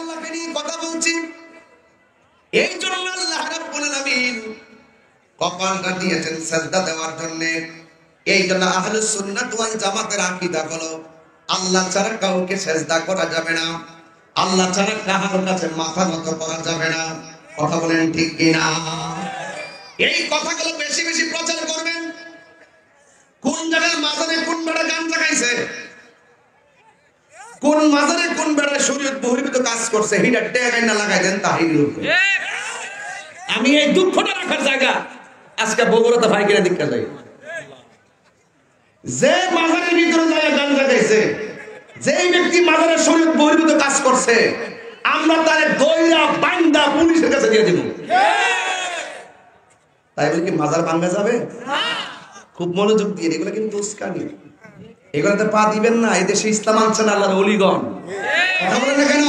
আল্লাহকে নিয়ে কথা বলছি, এই জন্য আল্লাহ রাব্বুল আলামিন কপালটা দিয়েছেন সাজদা দেওয়ার জন্য। এই জন্য আহলুস সুন্নাত ওয়াল জামাতের আকীদা হলো আল্লাহ ছাড়া কাউকে সিজদা করা যাবে না, আল্লাহ ছাড়া কারোর কাছে মাথা নত করা যাবে না। কথা বলেন ঠিক কিনা? এই কথাগুলো বেশি বেশি প্রচার করবেন। কোন জায়গায় মাজারে কোন বেড়া গাঞ্জা খাইছে, কোন মাজারে কোন বেড়া শরীয়ত বহির্ভূত কাজ করছে, হিডা টেগাই না লাগাই দেন তাহিরির উপরে। আমি এই দুঃখটা রাখার জায়গা আজকে বগুড়াতে ভাইকেরা দীক্ষা যাই, যে মাজারের ভিতরে যায় গাঞ্জা খাইছে, যেই ব্যক্তি মাজারের শরীয়ত বহির্ভূত কাজ করছে, আমরা তারে দইরা বান্দা পুলিশের কাছে দিয়ে দিব। তাই বলে কি মাজার ভাঙা যাবে? খুব মনোযোগ দিয়ে, এগুলো কিন্তু উস্কানি, এগুলোতে পা দিবেন না। এই দেশে ইসলাম আনছেন আল্লাহর ওলিগণ। কথা বলেন না কেন?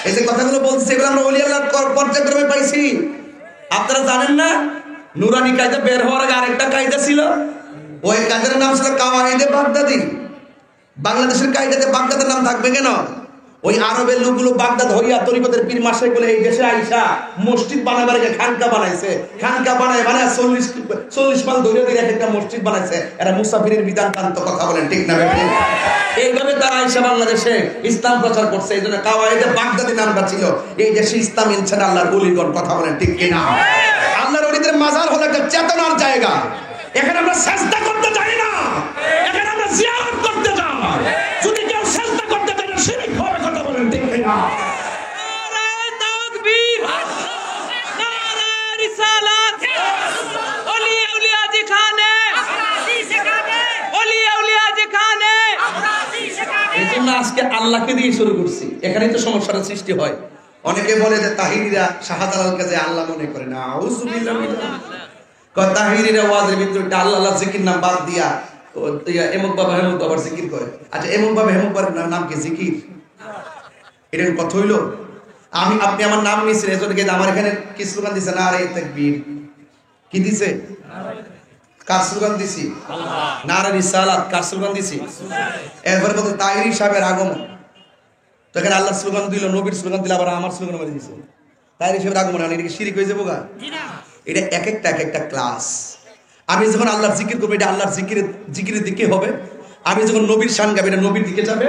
এই যে কথাগুলো বলছে, এগুলো আমরা ওলি আল্লাহর পর্যায়ক্রমে পাইছি। আপনারা জানেন না, নুরানি কায়দা বের হওয়ার আগে আরেকটা কায়দা ছিল, ওই কায়দার নাম ছিল কাওয়াইদে বাগদাদি। বাংলাদেশের কায়দাতে বাগদাদের নাম থাকবে কেন? ওই আরবের লোকগুলো বাগদাদ হইয়া তরিকতের পীর মাশাইখগুলো এই দেশে আইসা মসজিদ বানাবার আগে খানকা বানাইছে, খানকা বানায় 40 মাইল দূরে দূরে একটা মসজিদ বানাইছে। এরা মুসাফিরের বিধান কান্ত। কথা বলেন ঠিক না? এইভাবে তারা আইসা বাংলাদেশে ইসলাম প্রচার করছে। এই জন্য কাওয়াইদে বাগদাদি নামটা ছিল। এই দেশে ইসলাম ইনছেন আল্লাহর ওলিগণ। কথা বলেন ঠিক কিনা? আল্লাহর ওলিদের মাজার হলো একটা চেতনার জায়গা। এখানে আমরা সিজদা করতে যাই না, এখানে আমরা জিয়ারত করতে যাই। যদি কেউ সিজদা করতে যায় না, শিরক হবে। কথা বলেন ঠিক কিনা? নারায়ে তাকবীর, নারায়ে রিসালাত, ওলি আউলিয়া যেখানে, ওলি আউলিয়া যেখানে। এই জন্য আজকে আল্লাহকে দিয়ে শুরু করছি। এখানেই তো সমস্যার সৃষ্টি হয়। অনেকে বলে যে তাহিরিরা শাহজালালকে যে আল্লাহ মনে করে না। আউযুবিল্লাহ। তাহিরিরা ওয়াজের ভিতরে আল্লাহ আল্লাহ জিকির নাম বাদ দিয়া এমুক বাবা হেমুক বাবার জিকির করে। আচ্ছা, এমুক বাবা হেমুক বাবার নাম কি জিকির? এটার কথা হইল আপনি আমার নাম নিয়েছেন, এজন্য আমার এখানে কি স্লোগান দিছে? নারায়ে তাকবীর। কি দিছে? কার স্লোগান দিছি? নারায়ে রিসালাত। কার স্লোগান দিছি? এরপরে বলতে তাহিরি সাহেবের আগমন। তো এখানে আল্লাহ স্লোগান দিল, নবীর স্লোগান দিল, আবার আমার স্লোগান মারি দিছে। তাহিরি সাহেবের আগমন এটা কি শিরক হয়ে যাবো গা? এটা এক একটা ক্লাস। আমি যখন আল্লাহর জিকির করবো, এটা আল্লাহর জিকিরের দিকে হবে। আমি যখন নবীর শান গাবো, এটা নবীর দিকে যাবে।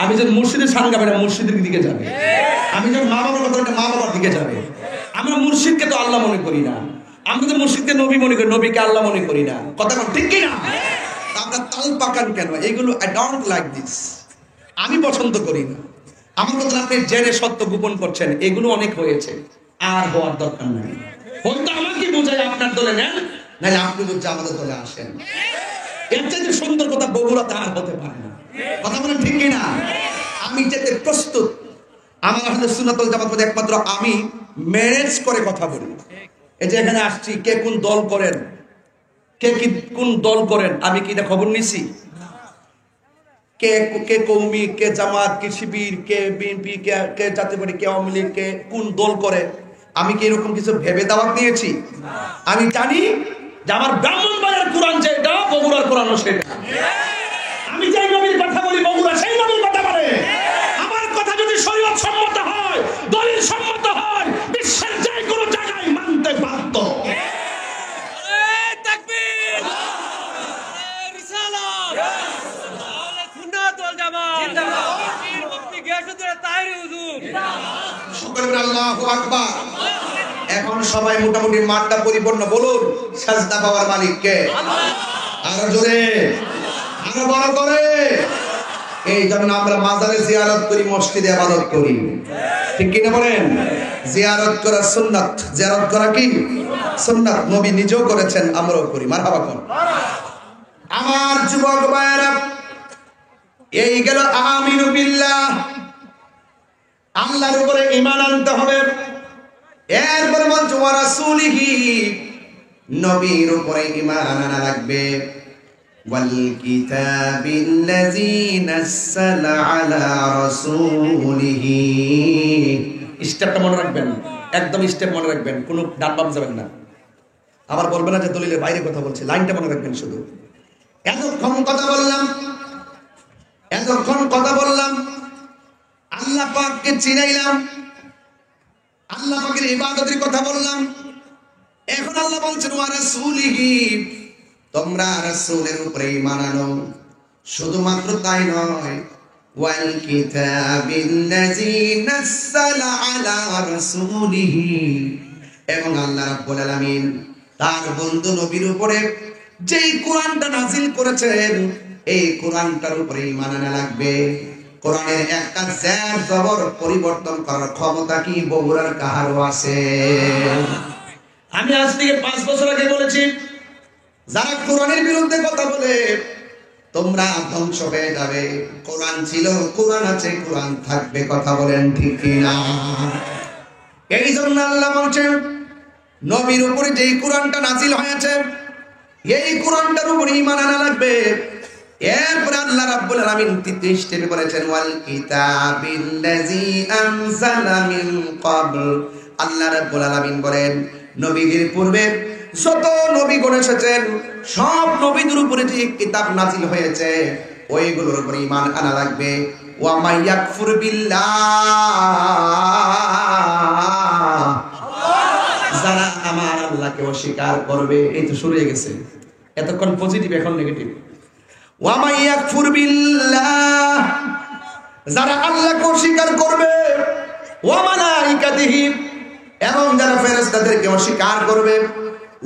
আমি যখন মুর্শিদের শান গাবো, এটা মুর্শিদের দিকে যাবে। আমি যখন মা বাবার কথা, এটা মা বাবার দিকে যাবে। আমরা মুর্শিদকে তো আল্লাহ মনে করি না, আমরা তো মুর্শিদকে নবী মনে করি, নবীকে আল্লাহ মনে করি না। কথা ঠিক কি না? আমরা তাল পাকান কেন? এইগুলো আই ডোন্ট লাইক দিস। আমি পছন্দ করি না। আমার কথা আপনি জেনে সত্য গোপন করছেন, এগুলো অনেক হয়েছে, আর হওয়ার দরকার নাই। হয়তো আমাকে বোঝায় আপনার দলে নেন, নাহলে আপনি বুঝছে আমাদের দলে আসেন। এর চাইতে সুন্দর কথা বগুড়াতে আর হতে পারে না। কথা বলেন ঠিক কিনা? আমি যেতে প্রস্তুত। আমার আহলে সুন্নাত ওয়াল জামাত মধ্যে একমাত্র আমি ম্যানেজ করে কথা বলি। এই যে এখানে আসছি, কে কোন দল করেন, কে কি কোন দল করেন, আমি কি এটা খবর নিছি? কে কে কৌমি, কে জামাত, কে শিবির, কে বিএনপি, কে জাতীয় পার্টি, কে আওয়ামী লীগ, কে কোন দল করে, আমি কি এরকম কিছু ভেবে দাওয়াত দিয়েছি? আমি জানি যে আমার ব্রাহ্মণবাড়িয়ার কোরআন যেটা, বগুড়ার কোরআনও সেটা। আমি যেই নবীর কথা বলি, বগুড়া সেই নবীর কথা বলে। আমার কথা যদি শরীয়ত সম্মত হয়, দলিল সম্মত হয়, বিশ্বের যে কোনো জায়গায় মানতে বাধ্য। নারায়ে তাকবীর, নারায়ে রিসালাত, আহলে সুন্নাত ওয়াল জামাত জিন্দাবাদ। পীর মুফতি গিয়াসউদ্দিন তাহিরি হুজুর জিন্দাবাদ। শুকর আল্লাহু আকবার। এখন সবাই মোটামুটি মাঠটা পরিপূর্ণ। বলুন, সাজদা পাওয়ার মালিক কে? আল্লাহ। আরো জোরে, আরো বড় করে। এই জন্য আমরা মাজারে জিয়ারত করি, মসজিদে ইবাদত করি। ঠিক কি না বলেন? জিয়ারত করা সুন্নাত। জিয়ারত করা কি সুন্নাত? নবী নিজেও করেছেন, আমরাও করি। মারহাবা কোন? আমার যুবক ভাইয়েরা, এই গেল আমিনু বিল্লাহ। আল্লাহর উপরে ঈমান আনতে হবে। এরপরে বলছো ওয়া রাসূলিহি, নবীর উপরে ঈমান আনা লাগবে। ওয়াল কিতাবিল্লাযী নাযালা আলা রাসূলিহি। স্টেপটা মনে রাখবেন, একদম স্টেপ মনে রাখবেন, কোনো ডান বাম যাবেন না। আবার বলবেন না যে দলিলের বাইরে কথা বলছে, লাইনটা মনে রাখবেন শুধু। এতক্ষণ কথা বললাম, আল্লাহ পাককে চিনাইলাম, আল্লাহ পাকের ইবাদতের কথা বললাম। এখন আল্লাহ বলছেন ওয়া রাসূলিহি, তোমরা রাসূলের উপরে ঈমান আনো। শুধুমাত্র তাই নয়, ওয়াল কিতাবিল্লাযী নাযালা আলা রাসূলিহি, এবং আল্লাহ রাব্বুল আলামিন তার বন্ধু নবীর উপরে যেই কোরআনটা নাযিল করেছেন এই কোরআনটার উপরে ঈমান আনা লাগবে। কোরআনের একটা জের জবর পরিবর্তন করার ক্ষমতা কি বগুড়ার কাহারও আছে? আমি আজ থেকে 5 বছর আগে বলেছি, যারা কোরআনের বিরুদ্ধে কথা বলে তোমরা ধ্বংস হয়ে যাবে। কোরআন ছিল, কোরআন আছে, কোরআন থাকবে। কথা বলেন ঠিক কিনা? এই জন্য আল্লাহ বলছেন নবীর উপরে যেই কোরআনটা নাযিল হয়েছে এই কোরআনটার উপর ঈমান আনা লাগবে। এরপর আল্লাহ রাব্বুল আলামিন 33 তে বলেছেন ওয়াল কিতাবিল্লাযী আনজালা মিন ক্বাবল। আল্লাহ রাব্বুল আলামিন বলেন নবীদের পূর্বে যত নবীগণ এসেছেন সব নবীদের উপরে যে কিতাব নাযিল হয়েছে ওইগুলোর উপর ঈমান আনা লাগবে। ওয়া মাইয়াকফুর বিল্লাহ, যারা আমার আল্লাহকে অস্বীকার করবে। এই তো শুরু হয়ে গেছে, এতক্ষণ পজিটিভ, এখন নেগেটিভ। ওয়া মাইয়াকফুর বিল্লাহ, যারা আল্লাহকে অস্বীকার করবে, ওয়া মালাইকাতিহি, এবং যারা ফেরেশতাদেরকে অস্বীকার করবে,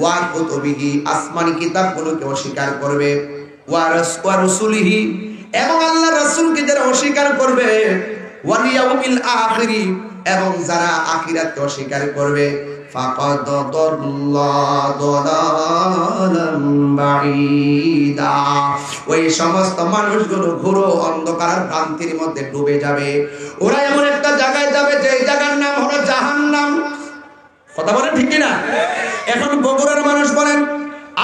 ওয়া কুতুবিহি, আসমানি কিতাবগুলোকে অস্বীকার করবে, ওয়া রাসূলিহি, এবং আল্লাহর রাসূলকে যারা অস্বীকার করবে, ওয়াল ইয়াউমিল আখিরি, এবং যারা আখিরাতকে অস্বীকার করবে, ফাকাদ দাল্লা দালালাম বাঈদা, ওই সমস্ত মানুষগুলো ঘোর অন্ধকার ভ্রান্তির মধ্যে ডুবে যাবে। ওরা এমন একটা জায়গায় যাবে যে জায়গার নাম হলো জাহান্নাম। কথা বলেন ঠিক কিনা? এখন বগুড়ার মানুষ বলেন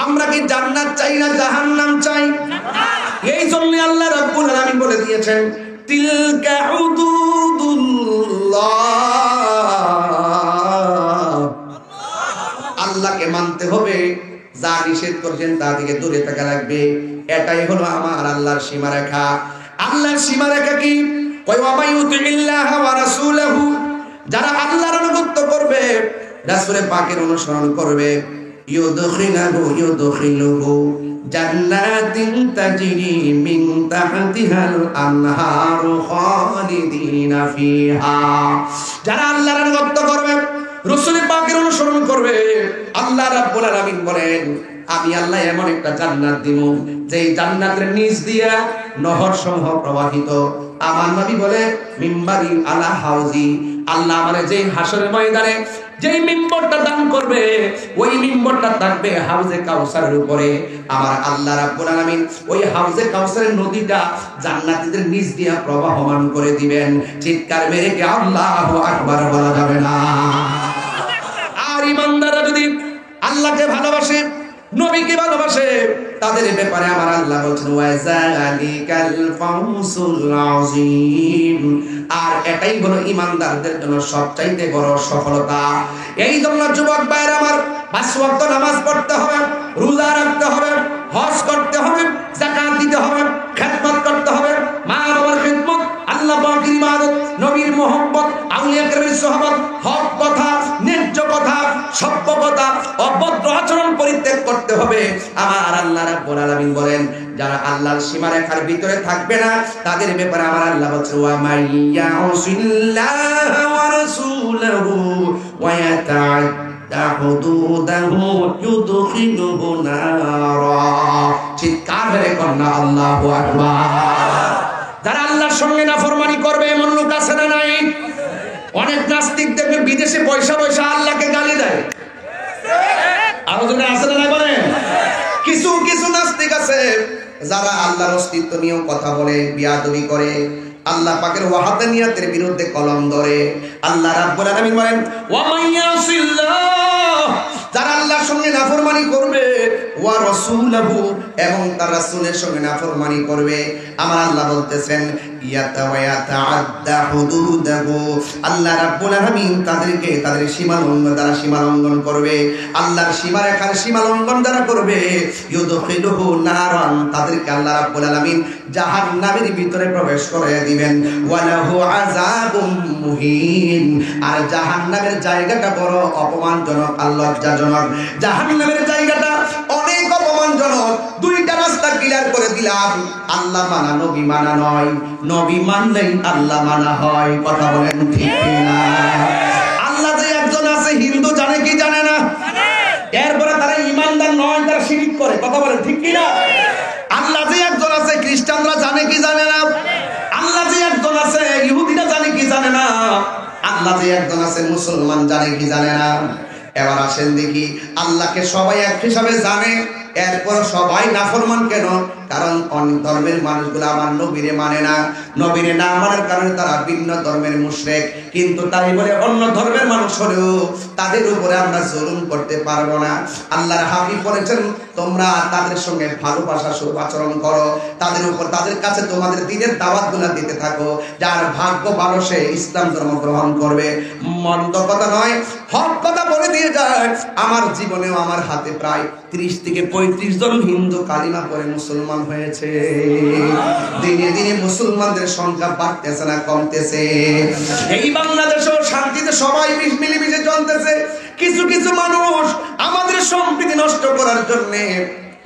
আমরা কি জান্নাত চাই না জাহান্নাম চাই? এই জন্য আল্লাহ রাব্বুল আলামিন বলে দিয়েছেন তিলকা হুদুদুল্লাহ, আল্লাহকে মানতে হবে, যা নিষেধ করেছেন তা থেকে দূরে থাকা লাগবে। এটাই হলো আমার আল্লাহর সীমারেখা। আল্লাহর সীমারেখা কি? ওয়া মাইয়ুতিল্লাহ ওয়া রাসূলহু, যারা আল্লাহর আনুগত্য করবে, রাসূলের পাকের অনুসরণ করবে, ইউদখিলুহু জান্নাতিন তাজরি মিন তাহতিহাল আনহারু খালিদিনা ফিহা, যারা আল্লাহর আনুগত্য করবে, রাসূলের পাকের অনুসরণ করবে, আল্লাহ রাব্বুল আলামিন বলেন আমি আল্লাহ এমন একটা জান্নাত দিব যেই জান্নাতের নিচ দিয়া নহর সমূহ প্রবাহিত। আমার নবী বলে মিম্বারি আলা হাউজি, আল্লাহ আমারে যেই হাসরের ময়দানে যেই মিম্বরটা দান করবে ওই মিম্বরটা থাকবে হাউজে কাউসারের উপরে। আমার আল্লাহ রাব্বুল আলামিন ওই হাউজে কাউসারের নদীটা জান্নাতীদের নিচ দিয়া প্রবাহমান করে দিবেন। চিৎকার মেরে কি আল্লাহু আকবার বলা যাবে না? আর ইমানদাররা যদি আল্লাহকে ভালোবাসে, নবীকে ভালোবাসে, তাদের ব্যাপারে আমার আল্লাহ বলছেন ওয়াজালিকাল ফাউজুল আযীম, আর এটাই হলো ইমানদারদের জন্য সবচাইতে বড় সফলতা। এই জন্য যুবক ভাইরা আমার 5 ওয়াক্ত নামাজ পড়তে হবে, রোজা রাখতে হবে, হজ করতে হবে, যাকাত দিতে হবে, খেদমত করতে হবে, মা বাবার খেদমত, আল্লাহ পাকের ইবাদত, নবীর মুহাব্বত, আউলিয়া কেরামের সুহবত, হক কথা, ন্যায্য কথা, সভ্য কথা, অভদ্র আচরণ পরিত্যাগ করতে হবে। আমার আল্লাহ রাব্বুল আলামিন বলেন যারা আল্লাহর সীমারেখার ভিতরে থাকবে না তাদের ব্যাপারে আমার আল্লাহ বলছেন ওয়া মাইয়াউসিল্লাহ ওয়া রাসূলহু ওয়া ইয়াতাআদ্দা হুদুদাহু ইউদখিলুহু নারা। চিৎকার করে কন্যা আল্লাহু আকবার। যারা আল্লাহর সঙ্গে নাফরমানি করবে এমন লোক আছে না নাই? অনেক নাস্তিক দেখবে বিদেশে পয়সা আল্লাহকে গালি দেয়। আলোচনা আছে না নাই বলেন? কিছু কিছু নাস্তিক আছে যারা আল্লাহর অস্তিত্ব নিয়েও কথা বলে, বিয়াদবি করে, আল্লাহ পাকের ওয়াহদানিয়াতের বিরুদ্ধে কলম ধরে। আল্লাহ রাব্বুল আলামিন বলেন ওয়া মাইয়াসিল্লাহ, যারা আল্লাহর সঙ্গে নাফরমানি করবে, ওয়া রাসূলহু, এবং তার রাসূলের সঙ্গে নাফরমানি করবে, আমার আল্লাহ বলতেছেন ইয়াতাআদ্দা হুদুদাহু, আল্লাহ রাব্বুল আলামিন তাদেরকে তাদের সীমা লঙ্ঘন করবে। আল্লাহর সীমারেখার সীমা লঙ্ঘন যারা করবে, ইউদখিলুহু নারান, তাদেরকে আল্লাহ রাব্বুল আলামিন জাহান্নামের ভিতরে প্রবেশ করিয়ে দিবেন। ওয়ালাহু আযাবুম মুহিন, আর জাহান্নামের জায়গাটা বড় অপমানজনক আর লজ্জাজনক। জাহান্নামের জায়গাটা অনেক অপমানজনক। দুইটা রাস্তা ক্লিয়ার করে দিলাম, আল্লাহ মানা নবী মানা নয়, নবী মানলেই আল্লাহ মানা হয়। কথা বলেন ঠিক কিনা? আল্লাহ যে একজন আছে হিন্দু জানে কি জানে না? এরপরে তারা ইমানদার নয়, তারা শিরক করে। কথা বলেন ঠিক কিনা? আল্লাহ যে একজন আছে খ্রিস্টানরা জানে কি জানে না? আল্লাহ যে একজন আছে ইহুদিরা জানে কি জানে না? আল্লাহ যে একজন আছে মুসলমান জানে কি জানে না? এবার আসেন দেখি, আল্লাহকে সবাই এক হিসাবে জানে, এরপর সবাই নাফরমান কেন? কারণ অনেক ধর্মের মানুষগুলো আমার নবীরে মানে না। নবীরে না মানার কারণে তারা ভিন্ন ধর্মের মুশরিক। কিন্তু তাই বলে অন্য ধর্মের মানুষ হলেও তাদের উপরে আমরা জুলুম করতে পারবো না। আল্লাহর হাবিব বলেছেন, তোমরা তাদের সঙ্গে ভালোবাসা স্বরূপ আচরণ করো, তাদের উপর তাদের কাছে তোমাদের দ্বীনের দাওয়াতগুলো দিতে থাকো। যার ভাগ্য ভালো সে ইসলাম ধর্ম গ্রহণ করবে। মন্দ কথা নয়, হক কথা বলে দিয়ে যায়। আমার জীবনেও আমার হাতে প্রায় 30 থেকে 35 জন হিন্দু কালিমা পড়ে মুসলমান হয়েছে। দিনে দিনে মুসলমানদের সংখ্যা বাড়তেছে না কমতেছে? এই বাংলাদেশেও শান্তিতে সবাই মিলেমিশে চলতেছে। কিছু কিছু মানুষ আমাদের সম্প্রীতি নষ্ট করার জন্য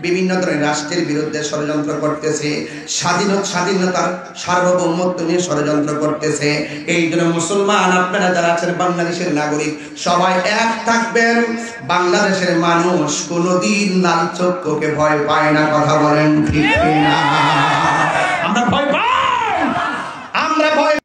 বিভিন্ন ধরনের রাষ্ট্রের বিরুদ্ধে ষড়যন্ত্র করতেছে, স্বাধীনতার সার্বভৌমত্ব নিয়ে ষড়যন্ত্র করতেছে। এই জন্য মুসলমান আপনারা যারা আছেন বাংলাদেশের নাগরিক, সবাই এক থাকবেন। বাংলাদেশের মানুষ কোনোদিন লাল চক্ষুকে ভয় পায় না। কথা বলেন ঠিক কিনা? আমরা ভয় পাই? আমরা ভয়